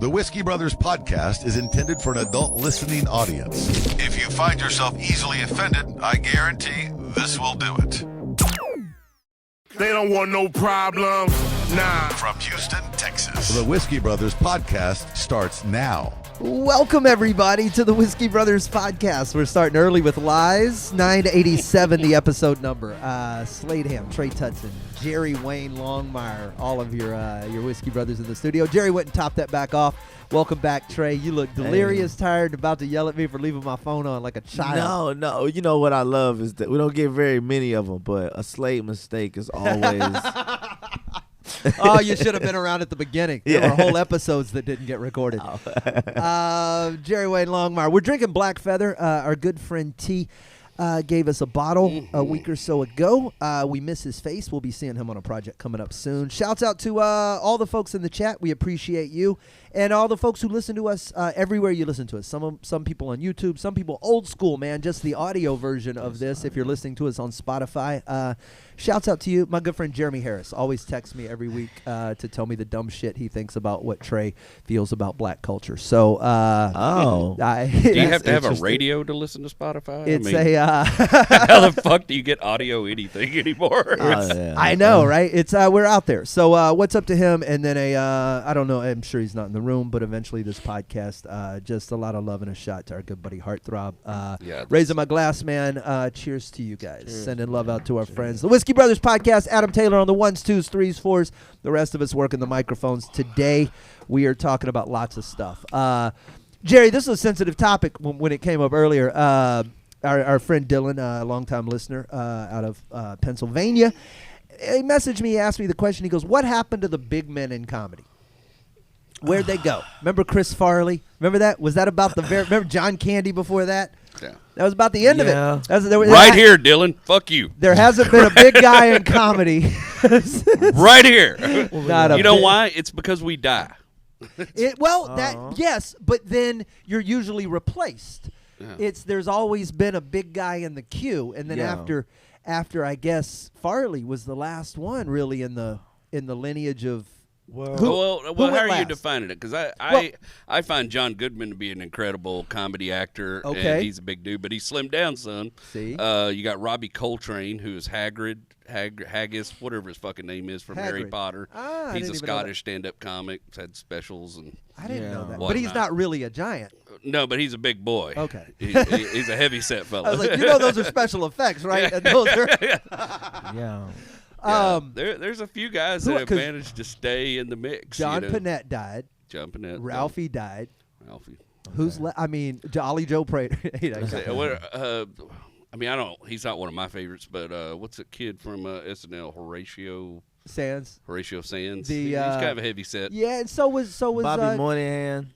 The Whiskey Brothers podcast is intended for an adult listening audience. If you find yourself easily offended, I guarantee this will do it. They don't want no problems, nah. From Houston, Texas, the Whiskey Brothers podcast starts now. Welcome, everybody, to the Whiskey Brothers podcast. We're starting early with lies. 987, the episode number. Slade Ham, Trey Tutson, Jerry Wayne Longmire, all of your Whiskey Brothers in the studio. Jerry went and topped that back off. Welcome back, Trey. You look delirious, tired, about to yell at me for leaving my phone on like a child. No. You know what I love is that we don't get very many of them, but a Slade mistake is always... Oh, you should have been around at the beginning. There were whole episodes that didn't get recorded. Jerry Wayne Longmire. We're drinking Black Feather. Our good friend T gave us a bottle a week or so ago. We miss his face. We'll be seeing him on a project coming up soon. Shouts out to all the folks in the chat. We appreciate you. And all the folks who listen to us everywhere you listen to us. Some people on YouTube, some people old school, man, just the audio version of this if you're listening to us on Spotify. Shouts out to you. My good friend Jeremy Harris always texts me every week to tell me the dumb shit he thinks about what Trey feels about black culture. So, do you have to have a radio to listen to Spotify? It's how the fuck do you get audio anything anymore? I know, right? It's we're out there. So what's up to him? And then I don't know. I'm sure he's not in the room, but eventually this podcast, just a lot of love and a shot to our good buddy Heartthrob. Raising my glass, man. Cheers to you guys. Cheers. Sending love out to our friends. The Whiskey Brothers podcast. Adam Taylor on the 1s, 2s, 3s, 4s. The rest of us working the microphones. Today we are talking about lots of stuff. Jerry, this is a sensitive topic when it came up earlier. Our friend Dylan, a longtime listener out of Pennsylvania, he messaged me, he asked me the question. He goes, what happened to the big men in comedy? Where'd they go? Remember Chris Farley? Remember that? Was that about the remember John Candy before that? Yeah. That was about the end of it. Right here, Dylan. Fuck you. There hasn't been a big guy in comedy. Right here. You know why? It's because we die. Yes, but then you're usually replaced. Yeah. There's always been a big guy in the queue, and then after I guess Farley was the last one really in the lineage of. Well, how are you defining it? Because I find John Goodman to be an incredible comedy actor. Okay. And he's a big dude, but he slimmed down, son. See? You got Robbie Coltrane, who is Haggis, whatever his fucking name is, from Harry Potter. He's a Scottish stand-up comic. He's had specials and I didn't know that. But he's not really a giant. No, but he's a big boy. Okay. He's a heavy-set fellow. I was like, those are special effects, right? And those are Yeah. There's a few guys that have managed to stay in the mix. John Panette died. John Panette. Ralphie died. Ralphie. Who's Jolly Joe Prater. He's not one of my favorites, but what's a kid from SNL? Horatio Sands. He's kind of a heavy set. Yeah, and so was Bobby Moynihan.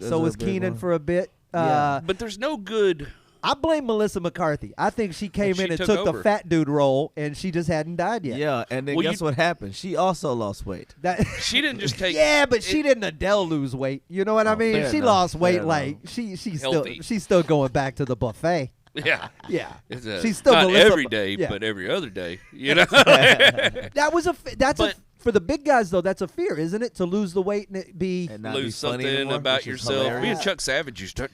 So was Keenan for a bit. But there's no good. I blame Melissa McCarthy. I think she came in and took the fat dude role, and she just hadn't died yet. Yeah, and then guess what happened? She also lost weight. She didn't just take. Yeah, but she didn't Adele lose weight. You know what I mean? She lost weight like she's still going back to the buffet. Yeah. She's still not Melissa, every day, but every other day. You know. For the big guys though, that's a fear, isn't it? To lose the weight and it be and not lose be funny something anymore, about yourself. Me and Chuck Savage used to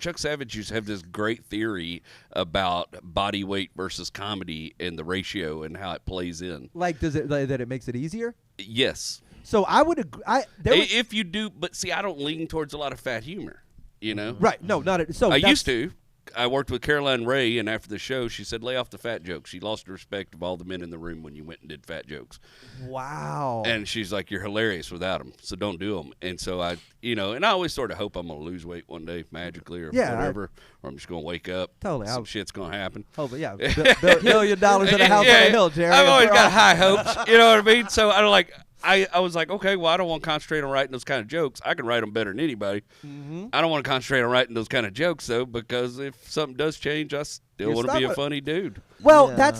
have this great theory about body weight versus comedy and the ratio and how it plays in. Like, that it makes it easier? Yes. So I would agree. If you do, but see, I don't lean towards a lot of fat humor. You know. Right. No, not at, so. I used to. I worked with Caroline Ray, and after the show, she said, lay off the fat jokes. She lost the respect of all the men in the room when you went and did fat jokes. Wow. And she's like, you're hilarious without them, so don't do them. And so and I always sort of hope I'm going to lose weight one day magically or whatever, or I'm just going to wake up. Totally. Some shit's going to happen. Hopefully, yeah. $1 billion in a house on a hill, Jerry. I've always got high hopes, you know what I mean? So I don't like... I was like, okay, well, I don't want to concentrate on writing those kind of jokes. I can write them better than anybody. Mm-hmm. I don't want to concentrate on writing those kind of jokes, though, because if something does change, I still want to be a funny dude. Well, now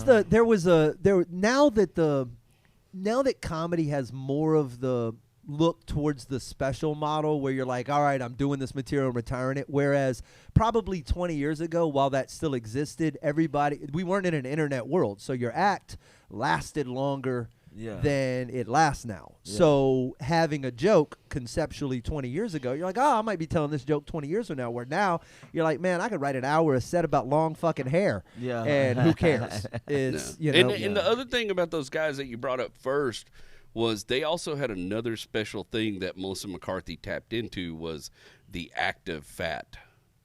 that comedy has more of the look towards the special model where you're like, all right, I'm doing this material, I'm retiring it. Whereas probably 20 years ago, while that still existed, we weren't in an internet world. So your act lasted longer then it lasts now. Yeah. So having a joke conceptually 20 years ago, you're like, oh, I might be telling this joke 20 years from now. Where now you're like, man, I could write an hour a set about long fucking hair. Yeah. And who cares? It's you know. And the other thing about those guys that you brought up first was they also had another special thing that Melissa McCarthy tapped into was the active fat,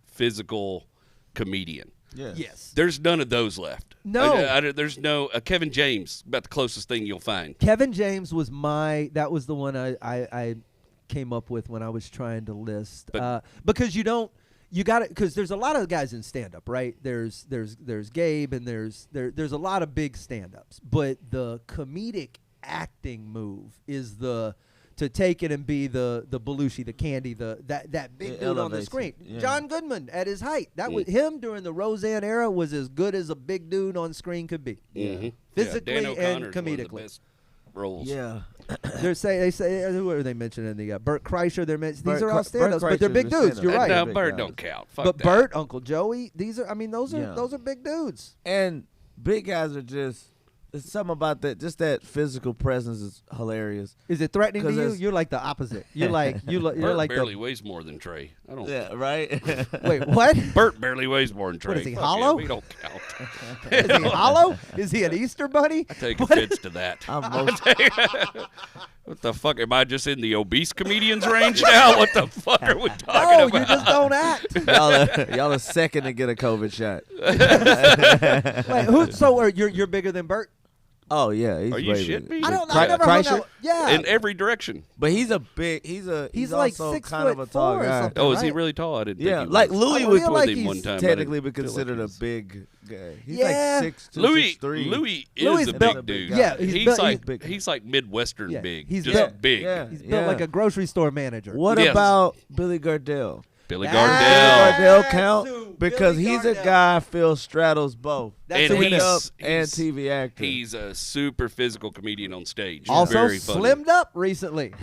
physical comedian. Yes. There's none of those left. No. There's no Kevin James, about the closest thing you'll find. Kevin James was that was the one I came up with when I was trying to list. Because you got it, because there's a lot of guys in stand-up, right? There's Gabe, and there's a lot of big stand-ups. But the comedic acting move is to take it and be the Belushi, the Candy, that big dude on the screen. Yeah. John Goodman at his height. That was him during the Roseanne era, was as good as a big dude on screen could be. Mm-hmm. Physically Dan and O'Connor's comedically. one of the best roles. Yeah. They say who are they mentioning? The Burt Kreischer. These are all Burt stand-ups, but they're Kreischer's big a dudes. stand-up. You're right. No, Big Burt guys. don't count. Fuck But that. Burt, Uncle Joey, those are Yeah. those are big dudes. And big guys are just, it's something about that, just that physical presence is hilarious. Is it threatening to 'Cause you? it's- You're like the opposite. You're you're Burt like barely weighs more than Trey. I don't. Yeah, right? Wait, what? Burt barely weighs more than Trey. What is he, Fuck hollow? Yeah, we don't count. Is he hollow? Is he an Easter bunny? I take offense to that. I'm most, What the fuck? Am I just in the obese comedians range now? What the fuck are we talking No, about? you just don't act. y'all are second to get a COVID shot. Wait, so you're bigger than Burt? Oh yeah, he's Are you way shitting bigger. me? I don't know. Kre- I never hung Kreischer? out. Yeah. In every direction. But he's a big. He's like also 6 kind of a tall 4 or guy. something. Oh, is he Right. really tall? I didn't Yeah, think he like was. Louis I would feel with like him one he's time. technically be but I didn't feel like considered he a was- big guy. He's Yeah. like 6'2", Louis 6'3". Louis is Louis a is built- big dude. Yeah, big. he's like Midwestern Yeah, big. he's just built- big. Yeah. He's built like a grocery store manager. What Yes. about Billy Gardell? Billy That's Gardell. Gardell That's count who because Billy he's a Gardell. guy Phil straddles both. That's And who it he's- is. Stand-up and TV actor. He's a super physical comedian on stage. Also Very funny. slimmed up recently.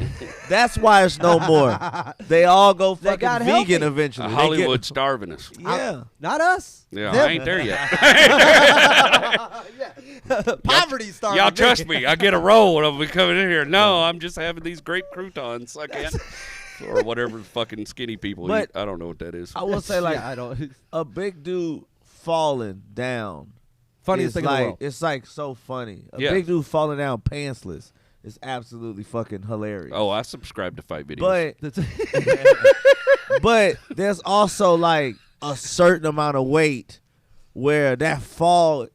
That's why it's no more. They all go They fucking got vegan healthy. eventually. They Hollywood starving us. Get, yeah. Not us. Yeah, Them. I ain't there yet. Poverty starving. Y'all trust me. I get a roll when I'll be coming in here. No, I'm just having these great croutons. I can't. Or whatever fucking skinny people But- eat. I don't know what that is. I will say, like, Yeah, I don't. a big dude falling down. Funniest is thing in the like, world. It's like so funny. A Yeah. big dude falling down pantsless is absolutely fucking hilarious. Oh, I subscribe to fight videos. But That's- but there's also like a certain amount of weight where that fall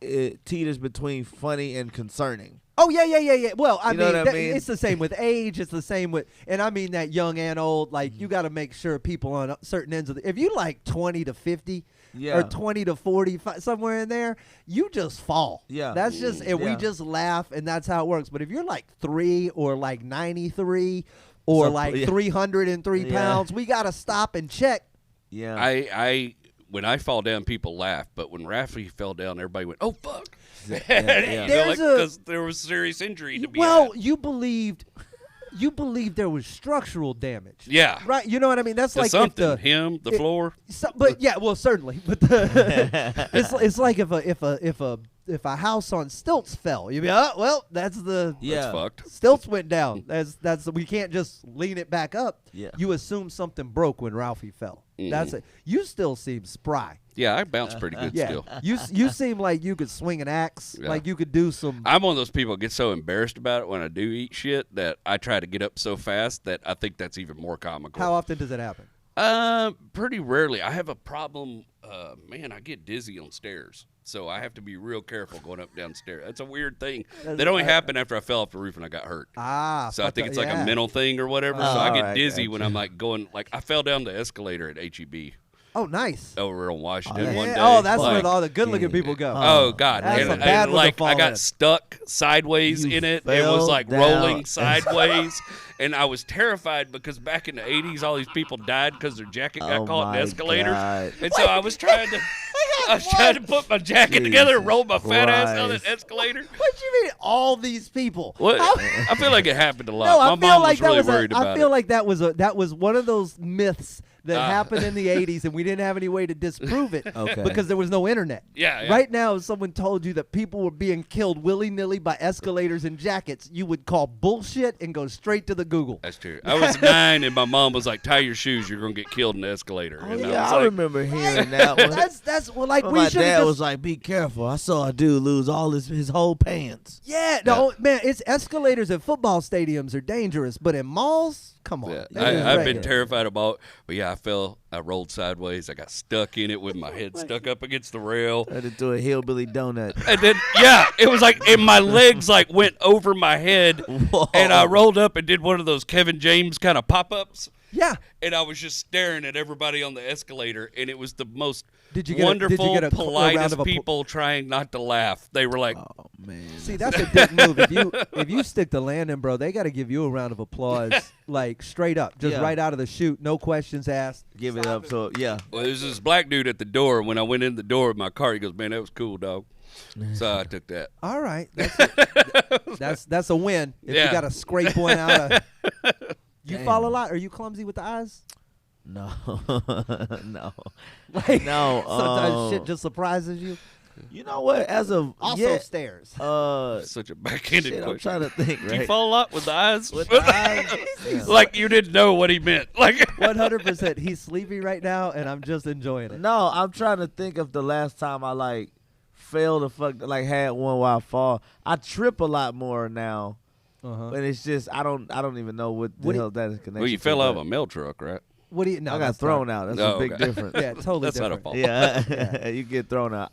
it teeters between funny and concerning. Oh yeah. Well, I You know mean, what I mean? it's the same with age. It's the same with, and I mean that young and old. Like you got to make sure people on certain ends of the. If you like 20 to 50, Yeah. or 20 to 40, somewhere in there, you just fall. Yeah. That's just, and we Yeah. just laugh, and that's how it works. But if you're like 3 or like 93 or So- like yeah. 303 Yeah. pounds, we got to stop and check. Yeah. I when I fall down, people laugh. But when Rafi fell down, everybody went, "Oh fuck!" yeah. There's a- because there was serious injury to be Well, had. you believed there was structural damage. Yeah. Right. You know what I mean? That's To like if something. the Him, the it- floor. but yeah, well, certainly. But it's like if a house on stilts fell, you'd be well, that's the Yeah. That's fucked. stilts went down. That's we can't just lean it back up. Yeah. You assume something broke when Ralphie fell. That's it. You still seem spry. Yeah, I bounce pretty good Yeah. still. You seem like you could swing an axe. Yeah. Like you could do some. I'm one of those people that get so embarrassed about it when I do eat shit that I try to get up so fast that I think that's even more comical. How often does it happen? Pretty rarely. I have a problem. Man, I get dizzy on stairs, so I have to be real careful going up and down stairs. That's a weird thing. That only happened after I fell off the roof and I got hurt. So I fuck think up, it's like yeah. a mental thing or whatever. So Oh, I get alright, dizzy gotcha. when I'm like going. Like I fell down the escalator at HEB Oh, nice. over on Washington Yeah. one day. Oh, that's like, where all the good-looking people go. Oh God! That's and, a bad and one to like I fall got in. stuck sideways You in it. It fell was like down. rolling sideways, and I was terrified because back in the '80s, all these people died because their jacket got Oh caught in my escalators, God. and so I was trying to. I was trying to put my jacket together and roll my fat ass down that Christ. escalator. What do you mean, all these people? What? How- I feel like it happened a lot. No, I my feel mom like was really that was. worried I about feel it. like that was one of those myths that happened in the 80s, and we didn't have any way to disprove it Okay. because there was no internet. Yeah. Right now, if someone told you that people were being killed willy-nilly by escalators and jackets, you would call bullshit and go straight to the Google. That's true. I was 9, and my mom was like, "Tie your shoes. You're gonna get killed in the escalator." Oh, And yeah, was I like, remember hearing that one. That's well, like But we my should dad just. was like, "Be careful! I saw a dude lose all his whole pants." Yeah, no, man, it's escalators at football stadiums are dangerous, but in malls, come on. Yeah, That is I've been regular. terrified about, but yeah, I rolled sideways. I got stuck in it with my head stuck up against the rail. I had to do a hillbilly donut. And then, yeah, it was like, and my legs like went over my head, Whoa. and I rolled up and did one of those Kevin James kind of pop-ups. Yeah. And I was just staring at everybody on the escalator, and it was the most Did you get wonderful, a round politest of people trying not to laugh. They were like, Oh man. See, that's a dick move. If you stick the landing, bro, they got to give you a round of applause, like straight up, just Yeah. right out of the chute, no questions asked. Give it up. So yeah. well, there's this black dude at the door. When I went in the door with my car, he goes, "Man, that was cool, dog." So I took that. All right, that's a win. If Yeah. you got to scrape one out of. You Damn. fall a lot? Are you clumsy with the eyes? No. No. Like, No. sometimes shit just surprises you. You know what? As of Also stairs. Such a backhanded shit, I'm question. trying to think. Do you Right. fall a lot with the eyes? With the eyes? Yeah. Like you didn't know what he meant. Like 100%. He's sleepy right now, and I'm just enjoying it. No, I'm trying to think of the last time I like failed to like had one while I fall. I trip a lot more now, Uh-huh. and it's just I don't even know what the What do hell that is connected. well, you to, fell out of but a mail truck, right? What do you? No, I got that's thrown not- out. That's Oh, a big okay. difference. Yeah, totally That's different. not a fault. Yeah, you get thrown out.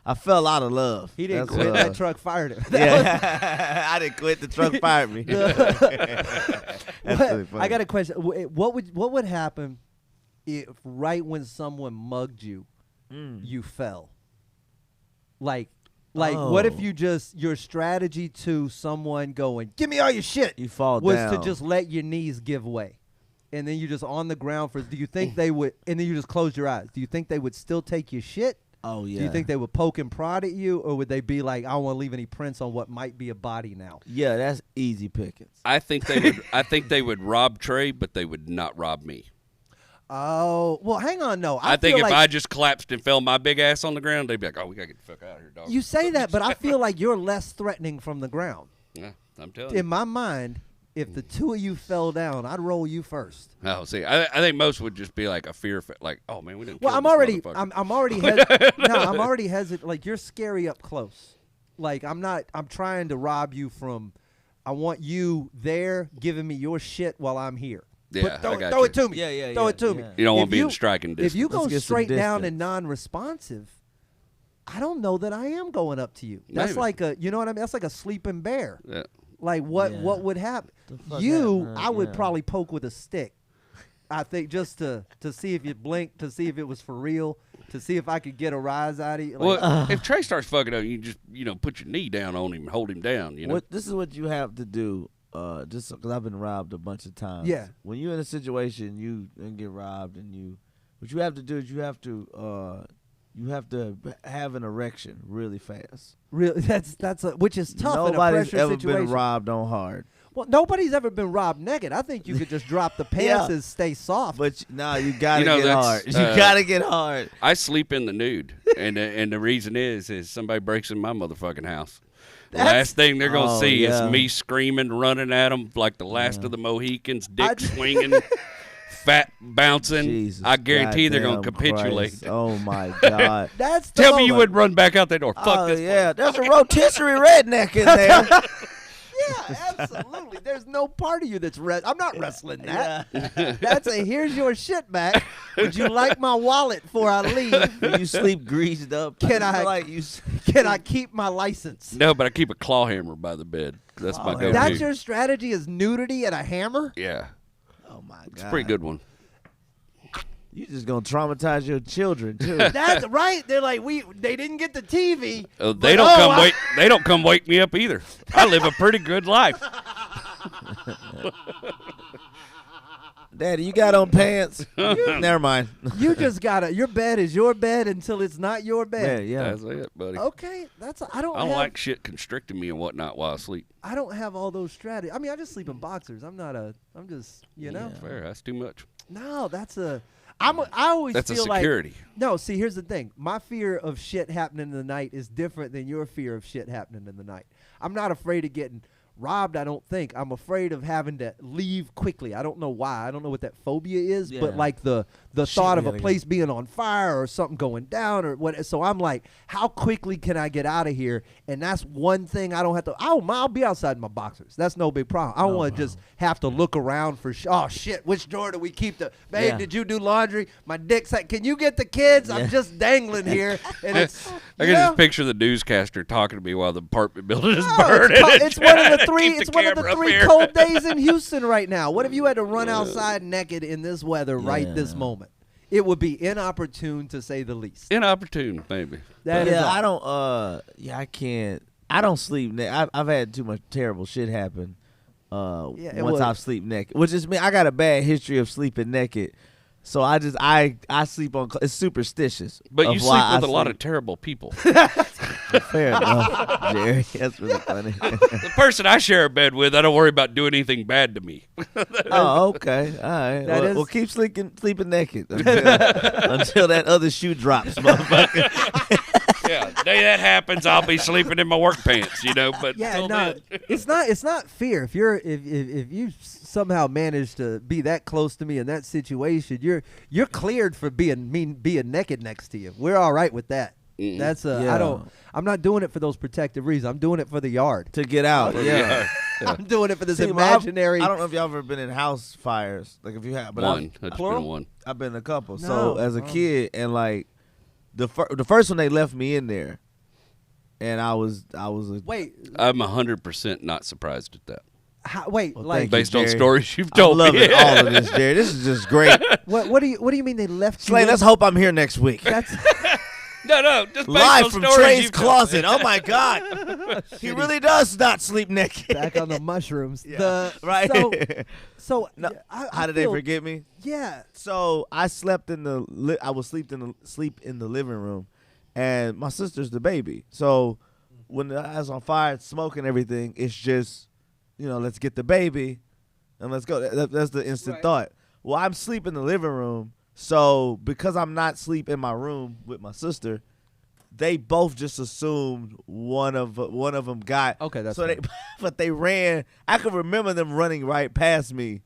I fell out of love. He didn't That's quit. love. That truck fired him. Yeah, I didn't quit. The truck fired me. That's really funny. I got a question. What would happen if right when someone mugged you, you fell? Like, what if Oh. you just your strategy to someone going, "Give me all your shit," You fall was down. to just let your knees give way, and then you're just on the ground for. Do you think they would? And then you just close your eyes. Do you think they would still take your shit? Oh yeah. Do you think they would poke and prod at you, or would they be like, "I don't want to leave any prints on what might be a body now"? Yeah, that's easy pickings. I think they would. I think they would rob Trey, but they would not rob me. Oh, well, hang on. No, I think feel if like I just collapsed and fell my big ass on the ground, they'd be like, "Oh, we gotta get the fuck out of here, dog." you say that, but I feel like you're less threatening from the ground. Yeah, I'm telling In you. my mind, if the two of you fell down, I'd roll you first. Oh, see, I think most would just be like a fear, like, "Oh man, we didn't." Well, kill I'm this already, motherfucker." I'm already, I'm already hesitant. Like you're scary up close. Like I'm trying to rob you from. I want you there giving me your shit while I'm here. Yeah, throw, I got throw you. it to me. Yeah, Throw yeah, it to me. yeah. You don't want If to be in striking distance. If you go Let's get some straight down distance. and non-responsive, I don't know that I am going up to you. That's Maybe. like you know what I mean? That's like a sleeping bear. Yeah. Like what Yeah. would happen? The fuck You, happened? I would Yeah. probably poke with a stick. I think just to see if you blinked, to see if it was for real, to see if I could get a rise out of you. Like, Well, if Trey starts fucking up, you just put your knee down on him, and hold him down. You know. What this is what you have to do. Just because I've been robbed a bunch of times. Yeah. When you're in a situation you and get robbed and what you have to do is you have to have an erection really fast. really, that's which is tough Nobody's in a pressure ever situation. been robbed on hard. Well, nobody's ever been robbed naked. I think you could just drop the pants Yeah. and stay soft. But no, you gotta know, get that's, hard. You gotta get hard. I sleep in the nude, and the reason is somebody breaks in my motherfucking house. The last thing they're gonna Oh, see yeah. is me screaming, running at them like the last of the Mohicans, dick swinging, fat bouncing. Jesus I guarantee they're gonna goddamn capitulate. Christ. Oh my God. That's the Tell me you moment. wouldn't run back out that door. Fuck Oh this. yeah, there's a rotisserie redneck in there. Yeah, absolutely. There's no part of you that's I'm not wrestling that. That's a here's your shit back. Would you like my wallet before I leave? You sleep greased up. Can I I- feel like you? Can I keep my license? No, but I keep a claw hammer by the bed. That's my Oh, go-to. That's your strategy is nudity and a hammer? Yeah, Oh my God. it's a pretty good one. You just gonna traumatize your children too. That's right. They're like, they didn't get the TV. They but, don't oh, come I- wake. They don't come wake me up either. I live a pretty good life. Daddy, you got on pants? Never mind. You just gotta. Your bed is your bed until it's not your Yeah, bed. yeah. That's it, buddy. Okay, I don't I don't have, like shit constricting me and whatnot while I sleep. I don't have all those strategies. I mean, I just sleep in boxers. I'm just, you know. Fair, that's too much. No, I always That's a feel like security. no. See, here's the thing. My fear of shit happening in the night is different than your fear of shit happening in the night. I'm not afraid of getting robbed. I don't think. I'm afraid of having to leave quickly. I don't know why. I don't know what that phobia is, but like the thought of a place being on fire or something going down or what. So I'm like, how quickly can I get out of here? And that's one thing I don't have to. I'll be outside in my boxers. That's no big problem. I don't want to just have to look around for. Oh shit! Which drawer do we keep the? Babe, did you do laundry? My dick's like, can you get the kids? I'm just dangling here, and it's. I can just picture the newscaster talking to me while the apartment building is burning. It's one of the three. Keep It's the one of the camera up 3 here. cold days in Houston right now. What if you had to run outside naked in this weather right this moment? It would be inopportune to say the least. Inopportune, maybe. That is all. I don't. I can't. I don't sleep naked. I've had too much terrible shit happen. Once I sleep naked, which is me. I got a bad history of sleeping naked, so I sleep on. It's superstitious. But you sleep with a lot sleep. of terrible people. Fair enough, Jerry. That's really funny. The person I share a bed with, I don't worry about doing anything bad to me. Oh, okay. All right. That Well, keep sleeping naked until that other shoe drops, motherfucker. Yeah, the day that happens, I'll be sleeping in my work pants, But Yeah, till no, then- it's not fear. If you somehow manage to be that close to me in that situation, you're cleared for being naked next to you. We're all right with that. That's I'm not doing it for those protective reasons. I'm doing it for the yard. To get out. Yeah. I'm doing it for this See, imaginary. I don't know if y'all ever been in house fires. Like if you have, but one. That's been one. I've been in a couple. No. So as a kid, and like the first one, they left me in there, and I was Wait, I'm 100% not surprised at that. wait, Well, like thank you, Based on Jerry. stories you've I'm told me. loving all of this, Jerry. This is just great. what do you mean they left you? Slay, in? let's hope I'm here next week. That's No, just based Live on from stories Trey's you've told closet. Oh my God, he really does not sleep naked. back on the mushrooms. Yeah. Right. So No, I how did they feel- forget me? Yeah. So I slept in the I was sleep in the living room, and my sister's the baby. So when the house on fire, it's smoke and everything, it's just let's get the baby, and let's go. That's the instant thought. Well, I'm sleeping in the living room, so because I'm not sleep in my room with my sister, they both just assumed one of them got. Okay, that's so fine. but they ran. I could remember them running right past me,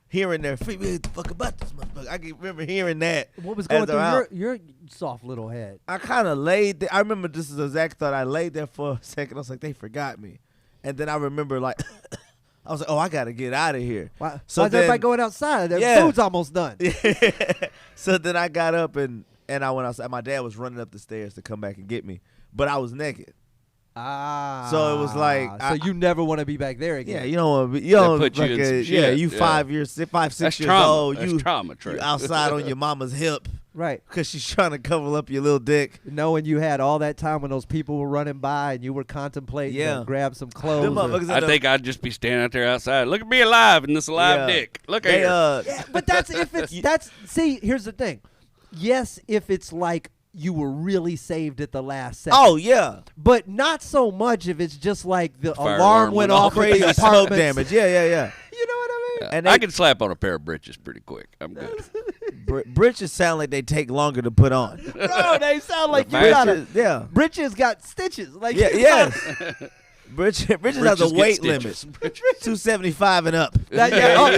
hearing their feet. What the fuck about this motherfucker? I can remember hearing that. What was as going they're through out. your soft little head? I kind of laid there. I remember this is the exact thought. I laid there for a second. I was like, they forgot me. And then I remember, like, I was like, oh, I got to get out of here. Why, So why's everybody then- going outside? Their Yeah. food's almost done. So then I got up and I went outside. My dad was running up the stairs to come back and get me. But I was naked. Ah. So it was like, So you never want to be back there again. Yeah, you don't want to be. You don't put you in some yeah, shit, you yeah. 5 years, 6 That's years trauma. old. That's You trauma, Trey. you outside on your mama's hip Right. because she's trying to cover up your little dick. Knowing you had all that time when those people were running by and you were contemplating Yeah. to grab some Them clothes. or- motherfuckers I end up- think I'd just be standing out there outside. Look at me alive in this alive Yeah. dick. Look they, at here. Yeah, but that's if it's that's see, here's the thing. Yes, if it's like you were really saved at the last second. Oh yeah, But not so much if it's just like the Fire alarm went off at crazy the smoke apartment. damage. Yeah. You know what I mean? And I they- can slap on a pair of britches pretty quick. I'm good. Britches sound like they take longer to put on. Bro, they sound like you Britches, got Britches, yeah, Britches got stitches. Like yeah, you yes. Britches has a Britches get weight stitches. limit, 275 and up. That, yeah, oh,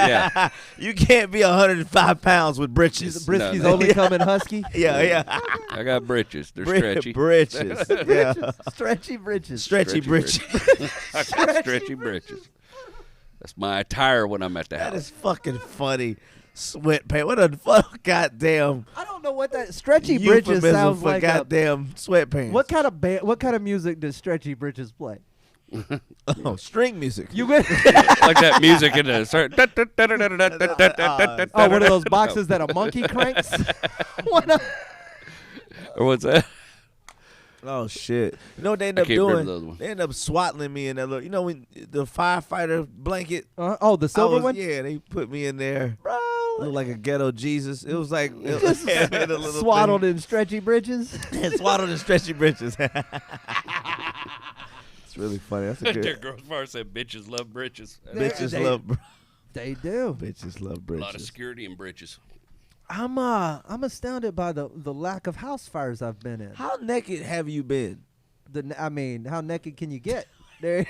Yeah. You can't be 105 pounds with britches. Brisky's No. only coming husky. Yeah. I got britches. They're stretchy. Britches. Yeah. Stretchy britches. Stretchy Stretchy britches. I got stretchy britches. That's my attire when I'm at the That house. is fucking funny. Sweatpants. What a fuck goddamn I don't know what that stretchy britches euphemism sounds for like. goddamn sweatpants. What kind of what kind of music does Stretchy Britches play? Oh, string music. You went Like that music in the oh, one of those boxes that a monkey cranks. Or what's that? Oh shit! You know what they end up can't remember doing? the other one. They end up swaddling me in that little. You know when the firefighter blanket. Oh, the silver one. Yeah, they put me in there. Bro, Looked like a ghetto Jesus. It was like it was, a little swaddled in stretchy britches. thing. Swaddled in stretchy britches. It's really funny. That's a That good. girl far said bitches love britches. They- Bitches they- love. They do. Bitches love A lot of britches. security in britches. I'm astounded by the lack of house fires I've been in. How naked have you been? How naked can you get? There.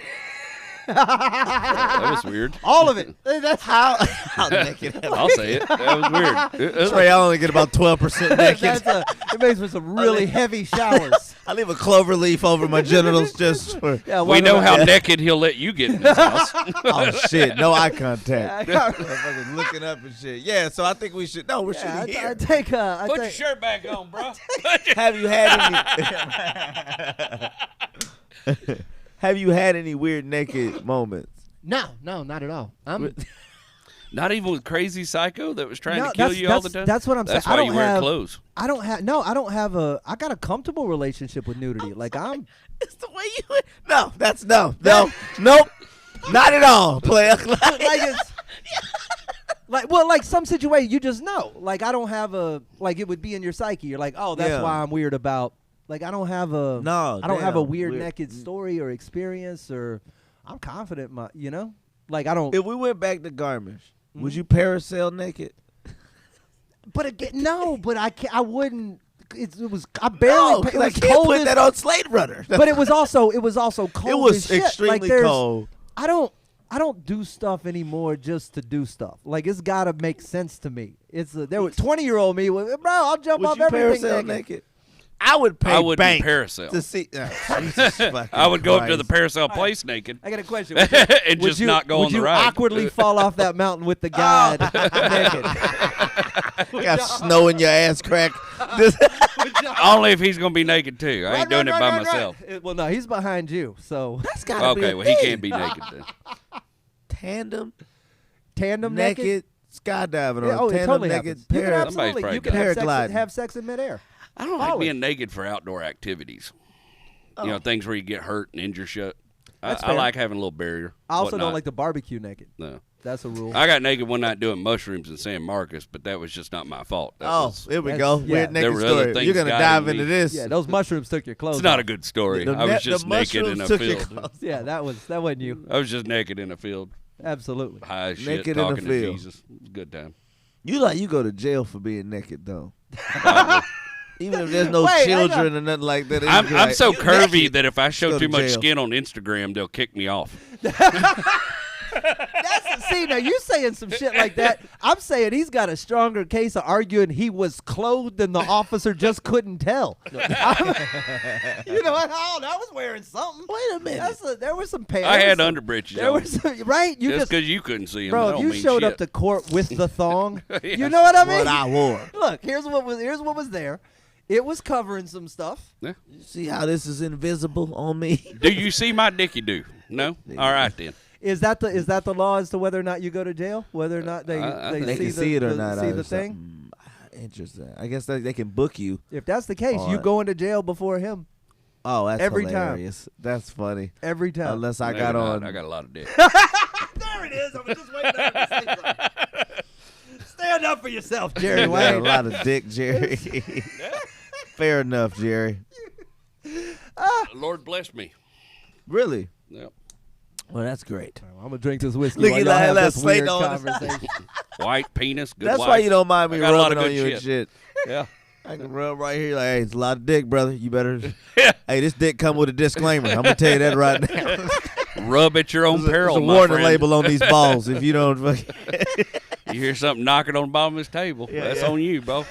That was weird. All of it. That's How naked? I'll say it. That was weird. Trey, I only get about 12% naked. it makes for some really heavy showers. I leave a clover leaf over my genitals just for. Yeah, We know how naked he'll let you get in his house. Oh shit! No eye contact. Motherfuckers looking up and shit. Yeah, so I think we should. No, we're Yeah, shooting here. Put your shirt back on, bro. Have you had any? Have you had any weird naked moments? No, not at all. Not even with Crazy Psycho that was trying to kill you all the time? That's what I'm saying. That's why you wear clothes. I don't have I got a comfortable relationship with nudity. Like I'm. It's the way you. No, that's no, nope, not at all. Player. Like some situation you just know. Like I don't have it would be in your psyche. You're like, oh, that's why I'm weird about. Like I don't have a weird naked story or experience, or I'm confident like I don't. If we went back to Garmisch, would you parasail naked? But again, no. But I wouldn't. It was I barely. It was I can't cold put that on Slate Runner. But it was also cold. It was as shit. extremely cold. I don't do stuff anymore just to do stuff. Like it's gotta make sense to me. There was 20-year-old me. Bro, I'll jump off everything parasail naked. I would pay bank parasail to see. Jesus I would go up to Christ. the parasail place naked. I got a question. And just not go on the ride. Would you awkwardly fall off that mountain with the guide naked? Got snow in your ass crack. Only if he's going to be naked, too. I ain't doing it by myself. Well, no, he's behind you, so. That's gotta be Okay, well, he can't be naked then. Tandem naked skydiving Yeah, or it tandem totally naked happens. You can absolutely. Somebody's You can paragliding. have sex in midair. I don't like being naked for outdoor activities. You know, things where you get hurt and injure shit. I like having a little barrier. I also don't whatnot. like the barbecue naked. No. That's a rule. I got naked one night doing mushrooms in San Marcos, but that was just not my fault. Here we go. yeah. Weird There naked were other story. things You're gonna guiding dive me. into this. Yeah, those mushrooms took your clothes It's not off. a good story. The I was just the naked in a mushrooms took your field. clothes. Yeah, that wasn't you. I was just naked in a field, Absolutely. high as shit, Naked in a talking to field. Jesus. It was a good time. You go to jail for being naked though. Even if there's no Wait, children or nothing like that. I'm so curvy that if I show go to too much jail. skin on Instagram, they'll kick me off. See, now you saying some shit like that. I'm saying he's got a stronger case of arguing he was clothed and the officer just couldn't tell. You know what? Oh, I was wearing something. Wait a minute. There was some pants. I had underbreeches There on. was some, right? You Just because you couldn't see them. bro, if you showed up to court with the thong, you know what I mean? What I wore. Look, here's what was there. It was covering some stuff. Yeah. You see how this is invisible on me? Do you see my dicky do? No? All right, then. Is that the law as to whether or not you go to jail? Whether or not they They can see it or not. See or the thing? something. Interesting. I guess they can book you. If that's the case, you Or- go into jail before him Oh, that's Every time. hilarious. That's funny. every time. Unless I Maybe got not. on. I got a lot of dick. There it is. I was just waiting on to say something. Stand up for yourself, Jerry You got a Wayne. lot of dick, Jerry. Fair enough, Jerry. Lord bless me. Really? Yep. Well, that's great. I'm gonna drink this whiskey Look while at y'all that have last this slate weird on. conversation. White penis, good That's wife. why you don't mind me I got a lot rubbing of on good you and shit. Yeah. I can rub right here like, hey, it's a lot of dick, brother. You better. Hey, this dick come with a disclaimer. I'm gonna tell you that right now. Rub at your own There's peril, a my warning friend. label on these balls. If you don't, You hear something knocking on the bottom of this table. That's on you, bro.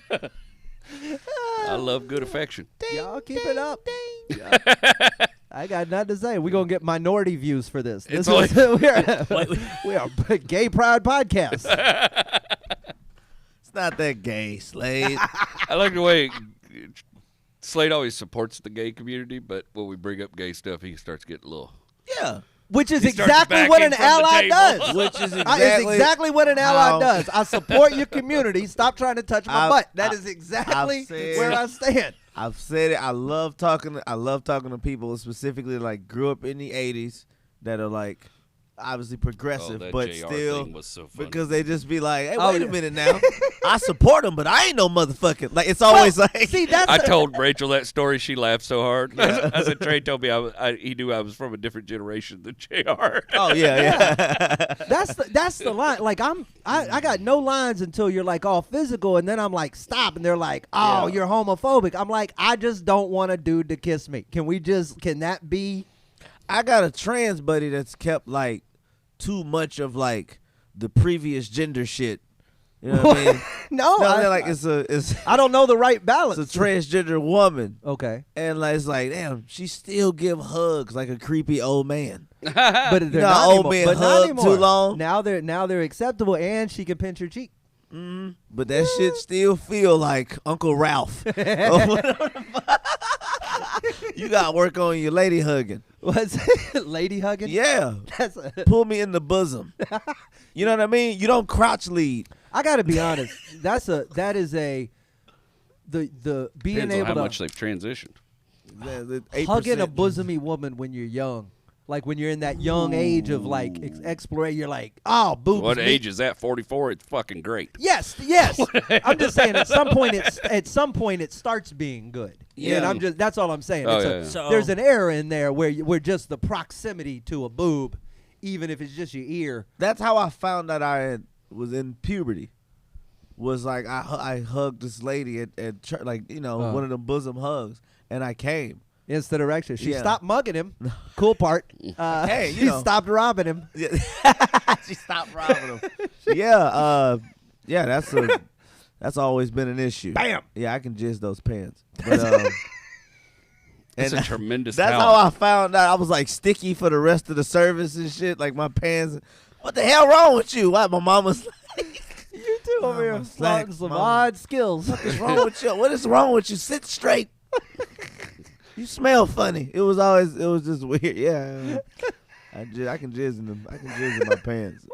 I love good affection. Y'all keep it up. I got nothing to say. We're gonna get minority views for this. It's We are a gay pride podcast. it's not that gay, Slade. I like the way Slade always supports the gay community, but when we bring up gay stuff, he starts getting a little. Yeah. Which is He starts exactly what an backing from the ally table. does. Which is It's exactly what an ally how- does. I support your community. Stop trying to touch my butt. That is exactly I've said- where I stand. I've said it. I love talking to people specifically like grew up in the 80s that are like obviously progressive, that but JR still, thing was so funny. because they just be like, "Hey, Oh, wait yeah. a minute now, I support him, but I ain't no motherfucking like." It's always like, See, that's I told Rachel that story. She laughed so hard. I said, Trey told me he knew I was from a different generation than JR. "Oh yeah." that's the line. Like I got no lines until you're like all physical, and then I'm like stop, and they're like, oh, you're homophobic. I'm like, I just don't want a dude to kiss me. Can that be? I got a trans buddy that's kept like too much of like the previous gender shit. You know what I mean? No, I mean, like it's I don't know the right balance. it's a transgender woman, Okay, and like it's like, damn, she still give hugs like a creepy old man. but they're You know, not old anymore. men But not hug anymore. too long. Now they're acceptable, and she can pinch her cheek. But that shit still feel like Uncle Ralph. You got to work on your lady hugging. What's lady hugging? Yeah. That's Pull me in the bosom. You know what I mean? You don't crouch lead. I got to be honest. The being Depends on able how to much they've transitioned. The 8%. hugging a bosomy woman when you're young. Like when you're in that young age of like exploration, you're like, oh, boobs. What meat. age is that? 44? It's fucking great. Yes. I'm just saying at some point it starts being good. Yeah. And that's all I'm saying. Oh, It's yeah, yeah. So- there's an error in there where just the proximity to a boob, even if it's just your ear. That's how I found out I was in puberty. Was like I hugged this lady at church, like, you know, one of them bosom hugs, and I came. Instead of direction. She Yeah. stopped mugging him. Cool part. Hey, you she know. stopped robbing him. She stopped robbing him. Yeah, that's always been an issue. Bam! Yeah, I can jizz those pants. But, It's a tremendous that's talent. how I found out. I was like sticky for the rest of the service and shit. Like my pants. What the hell wrong with you? Why my mama's like, You two over here Mama, flaunting some Mama. odd skills. what's wrong with you? What is wrong with you? Sit straight. You smell funny. It was just weird. Yeah. I can jizz in them. I can jizz in my pants.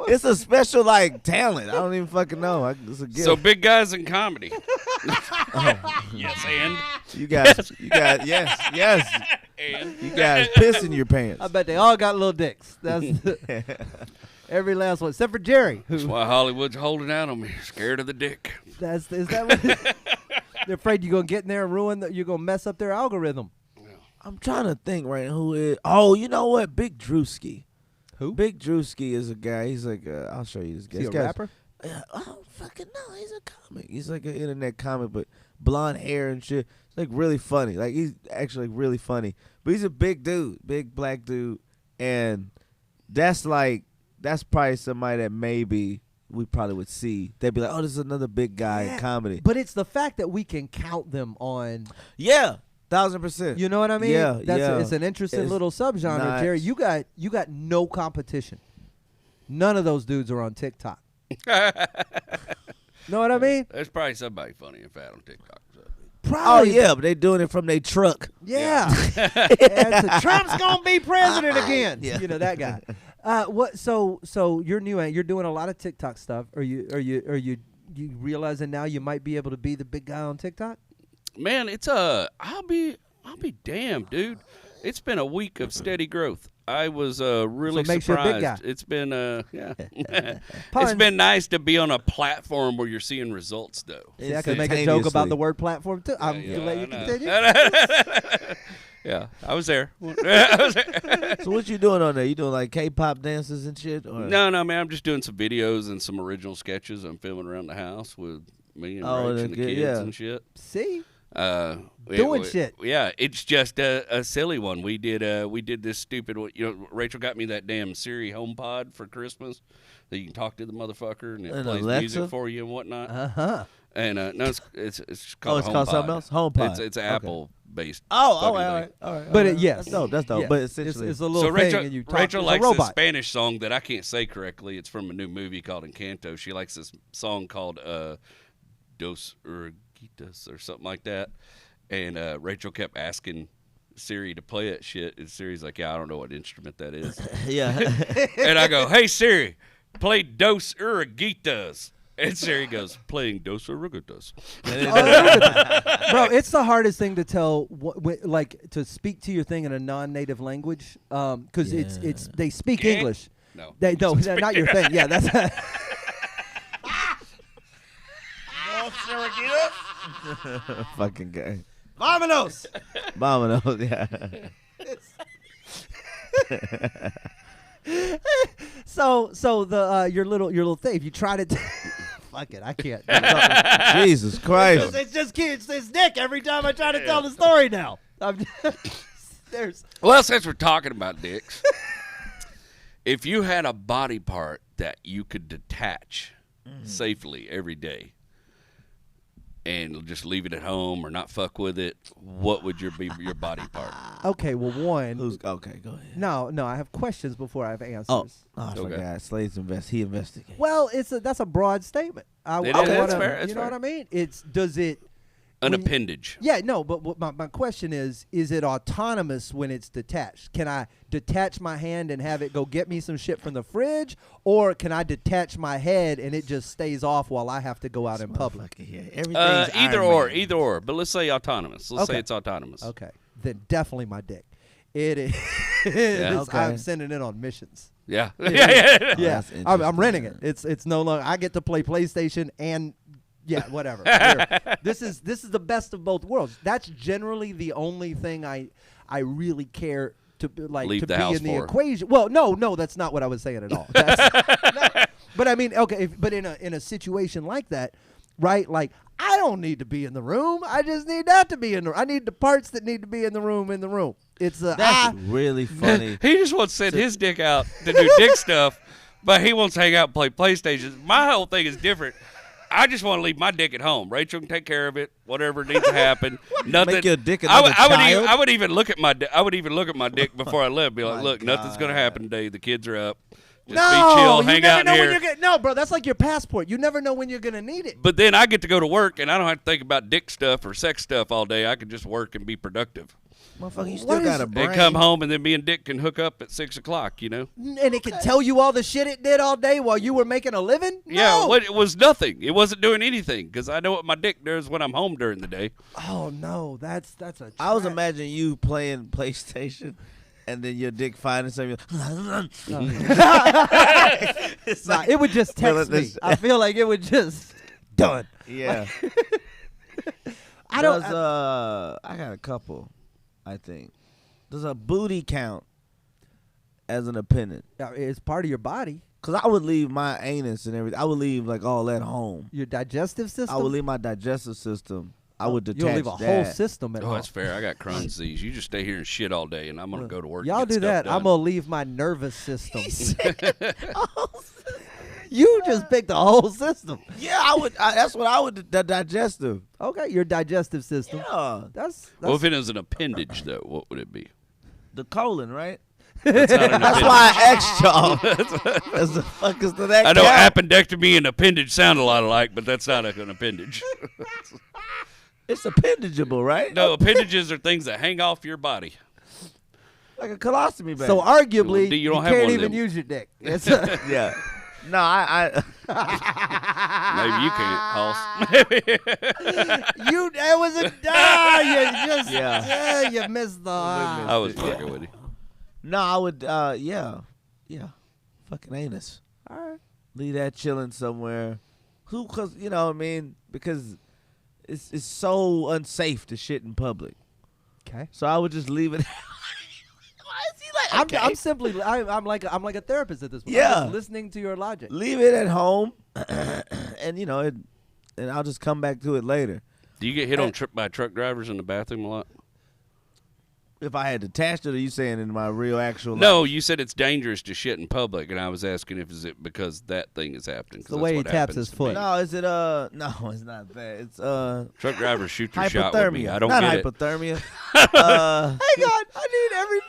It's a special like talent. I don't even fucking know. It's a gift. So big guys in comedy. Yes, and you guys, yes. and You guys piss in your pants. I bet they all got little dicks. That's every last one, except for Jerry. that's why Hollywood's holding out on me. Scared of the dick. Is that what? They're afraid you're gonna get in there and you're gonna mess up their algorithm. I'm trying to think right who is. Oh, you know what? Big Drewski. Who? Big Drewski is a guy. He's like, I'll show you this guy. Is he a This guy's- rapper? I don't fucking know. He's a comic. He's like an internet comic, but blonde hair and shit. It's like really funny. Like he's actually like really funny. But he's a big dude, big black dude, and that's probably somebody that maybe we probably would see. They'd be like, oh, this is another big guy in comedy. But it's the fact that we can count them on. Yeah, 1,000%. You know what I mean? Yeah, yeah. It's an interesting It's little subgenre, not- Jerry. You got no competition. None of those dudes are on TikTok. Know what I mean? There's probably somebody funny and fat on TikTok. So. Oh Probably. yeah, but they doing it from their truck. Yeah. Yeah, Trump's gonna be president again. Yeah. You know that guy. What? So you're new. You're doing a lot of TikTok stuff. Are you realizing now you might be able to be the big guy on TikTok? Man, it's I'll be damned, dude. It's been a week of steady growth. I was really So it makes you a big surprised. guy. It's been yeah. It's Puns. been nice to be on a platform where you're seeing results, though. See, I could make a joke about the word platform too. I'm Yeah, gonna let I you know. continue. Yeah, I was there. I was there. So what you doing on there? You doing like K-pop dances and shit? Or? No, man. I'm just doing some videos and some original sketches I'm filming around the house with me and Oh, Rach and the good, kids yeah. and shit. See, Doing shit. Yeah, it's just a silly one. We did this stupid. Rachel got me that damn Siri HomePod for Christmas that you can talk to the motherfucker and it An plays Alexa? music for you and whatnot. uh-huh. And no, it's Oh, called it's called something else? HomePod. It's Okay. Apple based. Oh, fucking all thing. right. But yes, That's dope. Yes. But essentially, it's a little So thing, Rachel, and you talk Rachel to likes a this robot. Spanish song that I can't say correctly. It's from a new movie called Encanto. She likes this song called Dos Urguitas or something like that. And Rachel kept asking Siri to play that shit. And Siri's like, yeah, I don't know what instrument that is. yeah. And I go, hey, Siri, play Dos Urguitas. And Siri goes, playing Dos Orugutas. Bro, it's the hardest thing to tell, like to speak to your thing in a non-native language, because it's they speak English. No, not your thing. Yeah, that's. Fucking guy. Vamonos. Vamonos, yeah. So the your little thing. If you try to, fuck it, I can't. Jesus Christ! It's just kids. It's Nick every time I try to tell the story now. Well, since we're talking about dicks, if you had a body part that you could detach safely every day and just leave it at home or not fuck with it, what would your body part? Okay, well, one. Okay, go ahead. No, I have questions before I have answers. I forgot. Slade's he investigated. Well, that's a broad statement. That's fair. You know what I mean? Does it an appendage? Yeah, no. But my question is it autonomous when it's detached? Can I detach my hand and have it go get me some shit from the fridge, or can I detach my head and it just stays off while I have to go out in public? Either or. But let's say autonomous. Let's say it's autonomous. Okay, then definitely my dick. It is. Okay. I'm sending it on missions. Yeah. Yeah. I'm renting it. It's no longer. I get to play PlayStation and. Yeah, whatever. Here. This is the best of both worlds. That's generally the only thing I really care to Leave to the be house in the for. equation. Well, no, that's not what I was saying at all. No. But I mean, okay, but in a situation like that, right? Like I don't need to be in the room. I just need that to be in the room. I need the parts that need to be in the room in the room. It's that's really funny. He just wants to send his dick out to do dick stuff, but he wants to hang out and play PlayStation. My whole thing is different. I just want to leave my dick at home. Rachel can take care of it. Whatever needs to happen. Nothing. Make your dick another child? I would even look at my. I would even look at my dick before I left. Be like, look, nothing's gonna happen today. The kids are up. Just be chill. Hang out in here. No, bro, that's like your passport. You never know when you're gonna need it. But then I get to go to work, and I don't have to think about dick stuff or sex stuff all day. I can just work and be productive. Motherfucker, you still got a brain. And come home, and then me and Dick can hook up at 6 o'clock. You know. And it can tell you all the shit it did all day while you were making a living. Yeah, it was nothing. It wasn't doing anything because I know what my dick does when I'm home during the day. Oh no, that's a. I was imagining you playing PlayStation, and then your dick finding something. It would just text me. I feel like it would just done. Yeah. I don't. I got a couple. I think. Does a booty count as an appendage? It's part of your body. Because I would leave my anus and everything. I would leave like all that home. Your digestive system? I would leave my digestive system. I would detach You'll leave a whole system at home. Oh, that's fair. I got Crohn's disease. You just stay here and shit all day, and I'm going to go to work. Y'all do that. Done. I'm going to leave my nervous system. You just picked the whole system. Yeah, I would. That's what I would. The digestive. Okay, your digestive system. Yeah. That's well, if it is an appendage, though, what would it be? The colon, right? That's why I asked y'all. That's the fuck is that? I know appendectomy and appendage sound a lot alike, but that's not an appendage. It's appendageable, right? No, appendages are things that hang off your body. Like a colostomy bag. So arguably, you you don't have can't one of even them. use your dick. Yeah. No, I Maybe you can't, Hoss. It was a you just you missed the. I was fucking with you. No, I would. Yeah, fucking anus. All right. Leave that chilling somewhere. Because you know what I mean. Because it's so unsafe to shit in public. Okay. So I would just leave it. I'm simply I'm like a therapist at this point. Yeah. I'm just listening to your logic. Leave it at home, and you know and I'll just come back to it later. Do you get hit on by truck drivers in the bathroom a lot? If I had detached it, are you saying in my real actual No, life? you said it's dangerous to shit in public, and I was asking if is it because that thing is happening. The way he taps his foot. No, is it no, it's not that. It's truck drivers shoot your shot with me. hypothermia. I don't not get hypothermia. Hang on,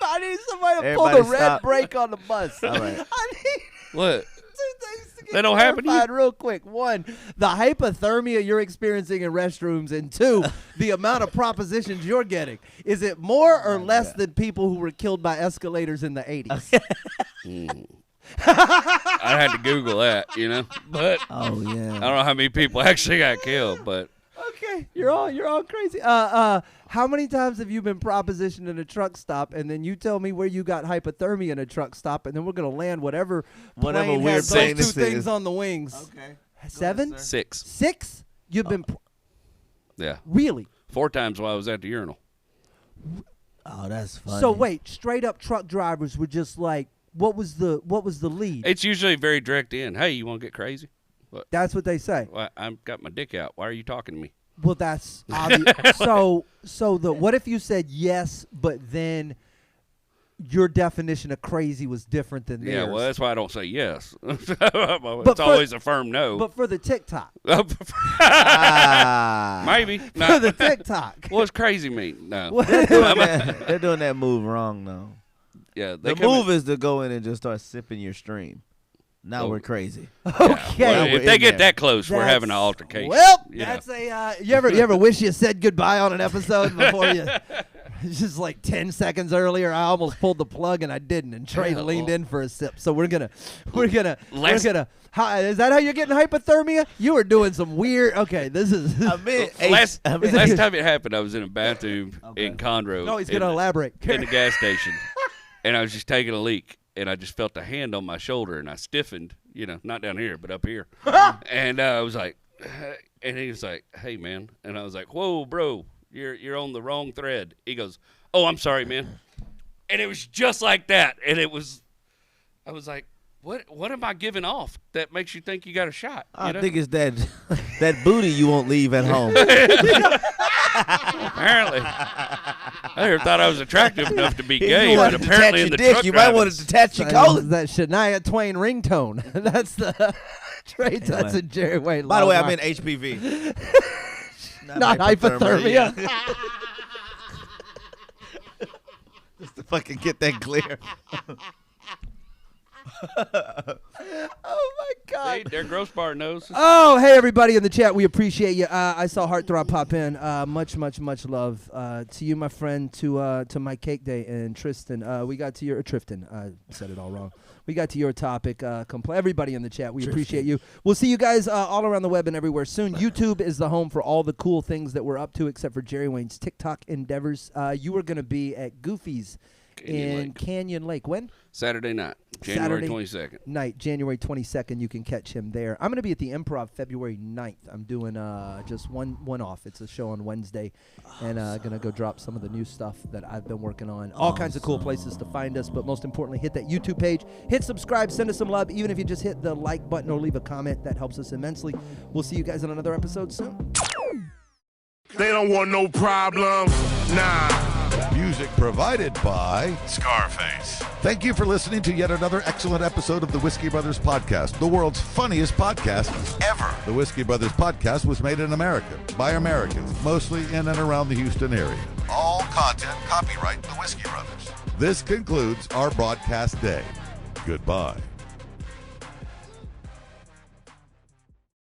I need somebody to pull the Everybody red stop. brake on the bus. All right. I need what. 2 things to get That don't happen to you? clarified real quick. 1, the hypothermia you're experiencing in restrooms, and 2, the amount of propositions you're getting. Is it more or less than people who were killed by escalators in the 80s? I had to Google that, But Oh yeah. I don't know how many people actually got killed, but Okay, you're all crazy. How many times have you been propositioned in a truck stop, and then you tell me where you got hypothermia in a truck stop, and then we're gonna land whatever plane weird has plane those two this things is. on the wings? Okay. 7, 6. 6. You've been Yeah. really. 4 times while I was at the urinal. Oh, that's funny. So wait, straight up truck drivers were just like, what was the lead? It's usually very direct in. Hey, you want to get crazy? What? That's what they say. Well, I've got my dick out. Why are you talking to me? Well, that's obvious. so what if you said yes, but then your definition of crazy was different than theirs? Yeah, well, that's why I don't say yes. It's for- always a firm no. But for the TikTok, Maybe. for No. the TikTok. What's crazy mean? No. They're doing that move wrong though. Yeah, The move is to go in and just start sipping your stream. Now Oh. we're crazy. Okay. Well, we're if they in get there. that close, we're having an altercation. Well, you know. that's a you ever wish you said goodbye on an episode before you just like 10 seconds earlier I almost pulled the plug and I didn't, and Trey Yeah, leaned well- in for a sip. So we're gonna is that how you're getting hypothermia? You were doing some weird. Okay, this is Last time it happened, I was in a bathroom in Conroe. No, he's gonna elaborate. In the gas station, and I was just taking a leak, and I just felt a hand on my shoulder, and I stiffened. Not down here, but up here. And I was like, and he was like, "Hey, man," and I was like, "Whoa, bro, you're on the wrong thread." He goes, "Oh, I'm sorry, man," and it was just like that, and I was like, What am I giving off that makes you think you got a shot? I think it's that booty you won't leave at home. Apparently. I never thought I was attractive enough to be gay, you but want to apparently detach in the your dick, truck you might want to driving- detach your colon. That Shania Twain ringtone. That's the Trey Tuts and Jerry Wayne. By the way, I Long meant HPV. not hypothermia. Just to fucking get that clear. Oh my God. See, their gross bar knows. Oh, hey everybody in the chat, we appreciate you. I saw Heartthrob pop in. Much love to you, my friend. To my cake day and Tristan. We got to your Trifton. I said it all wrong. We got to your topic. Everybody in the chat, we appreciate you. We'll see you guys all around the web and everywhere soon. YouTube is the home for all the cool things that we're up to, except for Jerry Wayne's TikTok endeavors. You are going to be at Goofy's Canyon Lake. When? Saturday night, January 22nd. Night, January 22nd. You can catch him there. I'm going to be at the Improv February 9th. I'm doing just one off. It's a show on Wednesday, and going to go drop some of the new stuff that I've been working on. All kinds of cool places to find us, but most importantly, hit that YouTube page. Hit subscribe. Send us some love. Even if you just hit the like button or leave a comment, that helps us immensely. We'll see you guys in another episode soon. They don't want no problems. Nah. Music provided by Scarface. Thank you for listening to yet another excellent episode of the Whiskey Brothers Podcast, the world's funniest podcast ever. The Whiskey Brothers Podcast was made in America by Americans, mostly in and around the Houston area. All content copyright the Whiskey Brothers. This concludes our broadcast day. Goodbye.